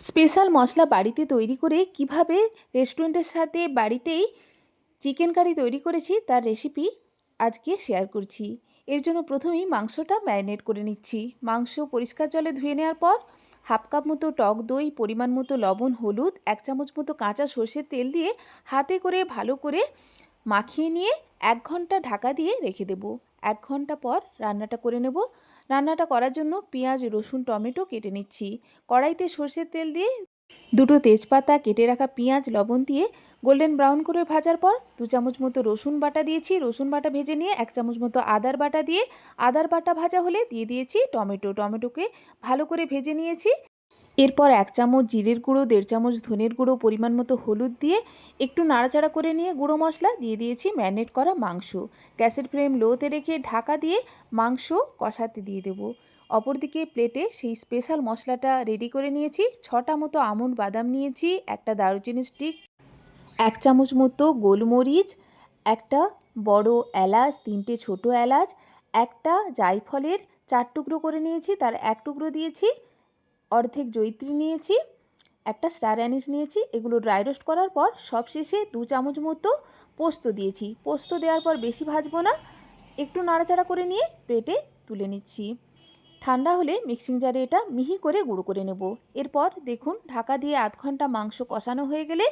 Special মশলা বাড়িতে তৈরি করে কিভাবে রেস্টুরেন্টের সাথে বাড়িতেই চিকেন কারি তৈরি করেছি তার রেসিপি আজকে শেয়ার করছি। এর জন্য প্রথমেই মাংসটা ম্যারিনেট করে নিচ্ছি। মাংস পরিষ্কার জলে ধুয়ে নেওয়ার পর হাফ কাপ মতো টক দই, পরিমাণ মতো লবণ, হলুদ, 1 চামচ মতো কাঁচা সর্ষের তেল দিয়ে হাতে করে ভালো করে মাখিয়ে নিয়ে 1 ঘন্টা ঢাকা দিয়ে রেখে দেব। 1 ঘন্টা পর রান্নাটা করে নেব। রান্নাটা করার জন্য পেঁয়াজ, রসুন, টমেটো কেটে নিচ্ছি। কড়াইতে সর্ষের তেল দিয়ে 2টো তেজপাতা, কেটে রাখা পেঁয়াজ, লবণ দিয়ে গোল্ডেন ব্রাউন করে ভাজার পর 2 চামচ মতো রসুন বাটা দিয়েছি। রসুন বাটা ভেজে নিয়ে 1 চামচ মতো আদার বাটা দিয়ে আদার বাটা ভাজা হলে দিয়ে দিয়েছি টমেটোকে ভালো করে ভেজে নিয়েছি। এরপর 1 চামচ জিরের গুঁড়ো, 1.5 চামচ ধনের গুঁড়ো, পরিমাণ মতো হলুদ দিয়ে একটু নাড়াচাড়া করে নিয়ে গুঁড়ো মশলা দিয়ে দিয়েছি ম্যারিনেট করা মাংস। গ্যাসের ফ্লেম লোতে রেখে ঢাকা দিয়ে মাংস কষাতে দিয়ে দেবো। অপরদিকে প্লেটে সেই স্পেশাল মশলাটা রেডি করে নিয়েছি। 6টা মতো আমন্ড বাদাম নিয়েছি, একটা দারুচিনি স্টিক, 1 চামচ মতো গোলমরিচ, একটা বড় এলাচ, 3টে ছোটো এলাচ, একটা জায়ফলের 4 টুকরো করে নিয়েছি, তার 1 টুকরো দিয়েছি, অর্ধেক জয়িত্রী নিয়েছি, একটা স্টার অ্যানিস নিয়েছি। এগুলো ড্রাই রোস্ট করার পর সবশেষে 2 চামচ মতো পোস্ত দিয়েছি। পোস্ত দেওয়ার পর বেশি ভাজবো না, একটু নাড়াচাড়া করে নিয়ে প্লেটে তুলে নিচ্ছি। ঠান্ডা হলে মিক্সিং জারে এটা মিহি করে গুঁড়ো করে নেব। এরপর দেখুন ঢাকা দিয়ে আধ ঘন্টা মাংস কষানো হয়ে গেলে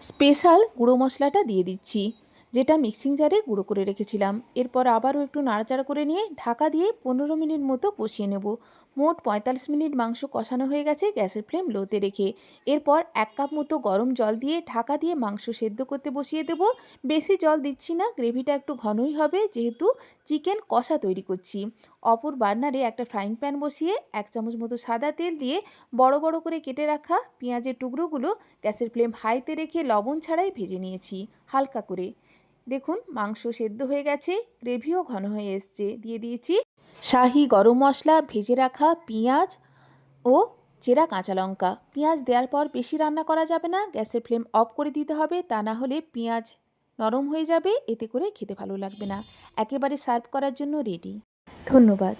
স্পেশাল গুঁড়ো মশলাটা দিয়ে দিচ্ছি, যেটা মিক্সিং জারে গুঁড়ো করে রেখেছিলাম। এরপর আবারও একটু নাড়াচাড়া করে নিয়ে ঢাকা দিয়ে 15 মিনিট মতো কষিয়ে নেব। মোট 45 মিনিট মাংস কষানো হয়ে গেছে গ্যাসের ফ্লেম লোতে রেখে। এরপর 1 কাপ মতো গরম জল দিয়ে ঢাকা দিয়ে মাংস সেদ্ধ করতে বসিয়ে দেব। বেশি জল দিচ্ছি না, গ্রেভিটা একটু ঘনই হবে যেহেতু চিকেন কষা তৈরি করছি। অপর বার্নারে একটা ফ্রাইং প্যান বসিয়ে 1 চামচ মতো সাদা তেল দিয়ে বড় বড় করে কেটে রাখা পেঁয়াজের টুকরোগুলো গ্যাসের ফ্লেম হাইতে রেখে লবণ ছাড়াই ভেজে নিয়েছি হালকা করে। দেখুন মাংস সেদ্ধ হয়ে গেছে, গ্রেভিও ঘন হয়ে এসছে। দিয়ে দিয়েছি শাহি গরম মশলা, ভেজে রাখা পেঁয়াজ ও চেরা কাঁচা লঙ্কা। পেঁয়াজ দেওয়ার পর বেশি রান্না করা যাবে না, গ্যাসের ফ্লেম অফ করে দিতে হবে, তা না হলে পেঁয়াজ নরম হয়ে যাবে, এতে করে খেতে ভালো লাগবে না। একেবারে সার্ভ করার জন্য রেডি। ধন্যবাদ।